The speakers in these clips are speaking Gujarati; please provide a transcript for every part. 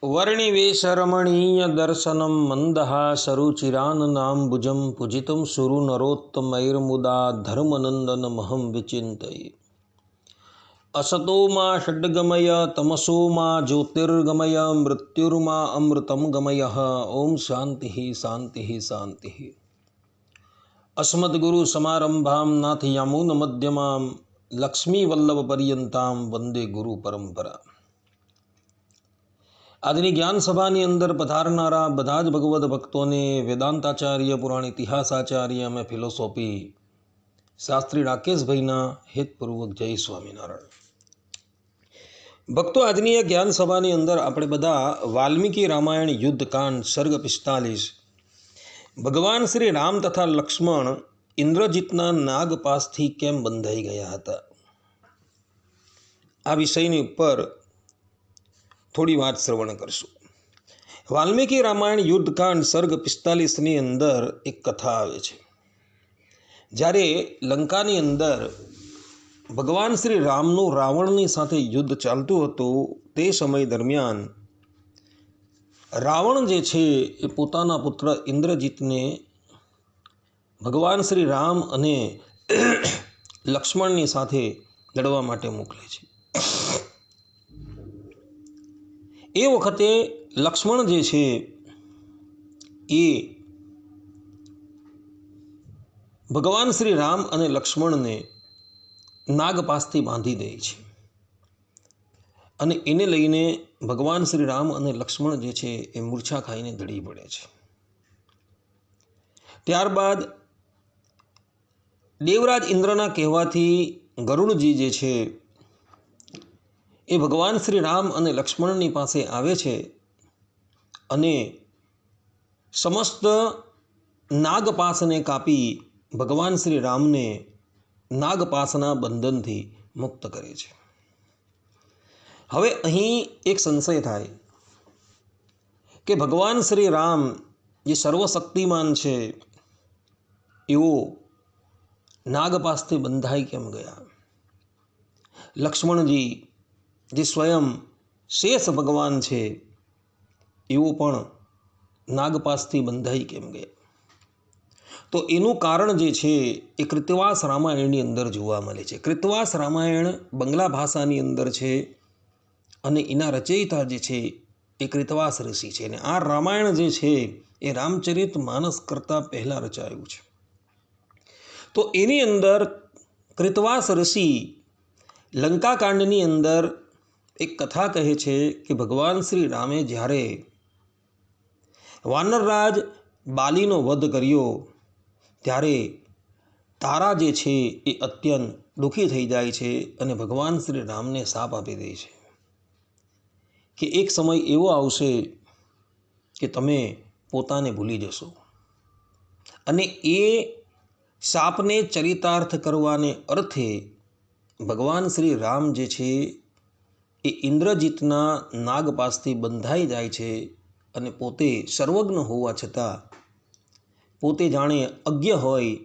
वर्णिवेशरमणीय दर्शनं मन्दहासरुचिराननाम्बुजं पूजितं सुरनरोत्तमैर्मुदा धर्मनन्दनमहं विचिन्तये। असतो मा षड्गमय तमसो मा ज्योतिर्गमय मृत्युर्मा अमृतं गमयः। ओम शान्तिः शान्तिः शान्तिः। अस्मद्गुरुसमारम्भां नाथयामुनमध्यमां लक्ष्मीवल्लभपर्यन्तां वंदे गुरुपरंपरा। આજની જ્ઞાન સભાની અંદર પધારનારા બધા જ ભગવદ્ ભક્તોને વેદાંતાચાર્ય, પુરાણ ઇતિહાસાચાર્ય અને ફિલોસોફી શાસ્ત્રી રાકેશભાઈના હેતપૂર્વક જય સ્વામિનારાયણ। ભક્તો, આજની આ જ્ઞાન સભાની અંદર આપણે બધા વાલ્મીકી રામાયણ યુદ્ધકાંડ સર્ગ 45 ભગવાન શ્રી રામ તથા લક્ષ્મણ ઇન્દ્રજીતના નાગપાસથી કેમ બંધાઈ ગયા હતા, આ વિષયની ઉપર થોડી વાત શ્રવણ કરશું। વાલ્મીકી રામાયણ યુદ્ધકાંડ સર્ગ 45ની અંદર એક કથા આવે છે। જ્યારે લંકાની અંદર ભગવાન શ્રી રામનું રાવણની સાથે યુદ્ધ ચાલતું હતું, તે સમય દરમિયાન રાવણ જે છે એ પોતાના પુત્ર ઇન્દ્રજીતને ભગવાન શ્રી રામ અને લક્ષ્મણની સાથે લડવા માટે મોકલે છે। એ વખતે લક્ષ્મણ જે છે એ ભગવાન શ્રી રામ અને લક્ષ્મણને નાગપાસથી બાંધી દે છે અને એને લઈને ભગવાન શ્રી રામ અને લક્ષ્મણ જે છે એ મૂર્છા ખાઈને ઢળી પડે છે। ત્યારબાદ દેવરાજ ઇન્દ્રના કહેવાથી ગરુડજી જે છે એ ભગવાન શ્રી રામ અને લક્ષ્મણની પાસે આવે છે અને સમસ્ત નાગપાસને કાપી ભગવાન શ્રી રામને નાગપાસના બંધનથી મુક્ત કરે છે। હવે અહીં એક સંશય થાય કે ભગવાન શ્રી રામ જે સર્વશક્તિમાન છે એવો નાગપાસથી બંધાઈ કેમ ગયા? લક્ષ્મણજી જે સ્વયં શેષ ભગવાન છે એવો પણ નાગપાસથી બંધાઈ કેમ ગયા? તો એનું કારણ જે છે એ કૃતવાસ રામાયણની અંદર જોવા મળે છે। કૃતવાસ રામાયણ બંગલા ભાષાની અંદર છે અને એના રચયિતા જે છે એ કૃતવાસ ઋષિ છે અને આ રામાયણ જે છે એ રામચરિત માનસ કરતાં પહેલાં રચાયું છે। તો એની અંદર કૃતવાસ ઋષિ લંકાકાંડની અંદર એક કથા કહે છે કે ભગવાન શ્રી રામે જ્યારે વાનરરાજ બાલીનો વધ કર્યો ત્યારે તારા જે છે એ અત્યંત દુઃખી થઈ જાય છે અને ભગવાન શ્રી રામને શાપ આપી દે છે કે એક સમય એવો આવશે કે તમે પોતાને ભૂલી જશો અને એ શાપને ચરિતાર્થ કરવાને અર્થે ભગવાન શ્રી રામ જે છે એ ઇન્દ્રજીતના નાગપાસથી બંધાઈ જાય છે અને પોતે સર્વજ્ઞ હોવા છતાં પોતે જાણે અજ્ઞ હોય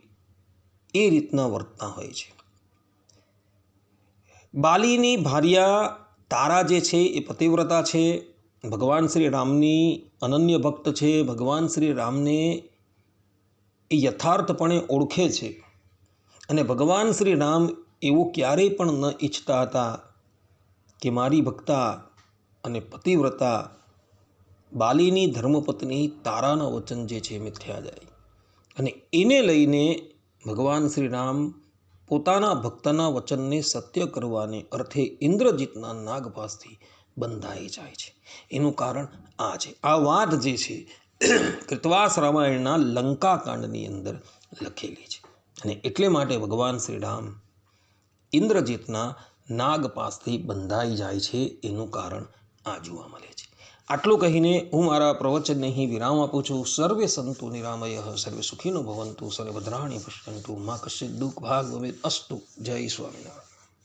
એ રીતના વર્તતા હોય છે। બાલીની ભાર્યા તારા જે છે એ પતિવ્રતા છે, ભગવાન શ્રી રામની અનન્ય ભક્ત છે, ભગવાન શ્રી રામને એ યથાર્થપણે ઓળખે છે અને ભગવાન શ્રી રામ એવું ક્યારેય પણ ન ઈચ્છતા હતા કે મારી ભક્તા અને પતિવ્રતા બાલીની ધર્મપત્ની તારાના વચન જે છે મિથ્યા જાય અને એને લઈને ભગવાન શ્રી રામ પોતાના ભક્તના વચનને સત્ય કરવાને અર્થે ઇન્દ્રજીતના નાગપાસથી બંધાઈ જાય છે। એનું કારણ આ છે। આ વાત જે છે કૃતવાસ રામાયણના લંકાકાંડની અંદર લખેલી છે અને એટલે માટે ભગવાન શ્રી રામ ઇન્દ્રજીતના નાગપાસથી બંધાઈ જાય છે, એનું કારણ આ જોવા મળે છે। આટલું કહીને હું મારા પ્રવચનને અહીં વિરામ આપું છું। સર્વે સંતુ નિરામય, સર્વે સુખીનો ભવંતુ, સર્વે ભદ્રાણી પશ્યંતુ, મા કશ્ચિત દુઃખ ભાગ ભવેત અસ્તુ। જય સ્વામિનારાયણ।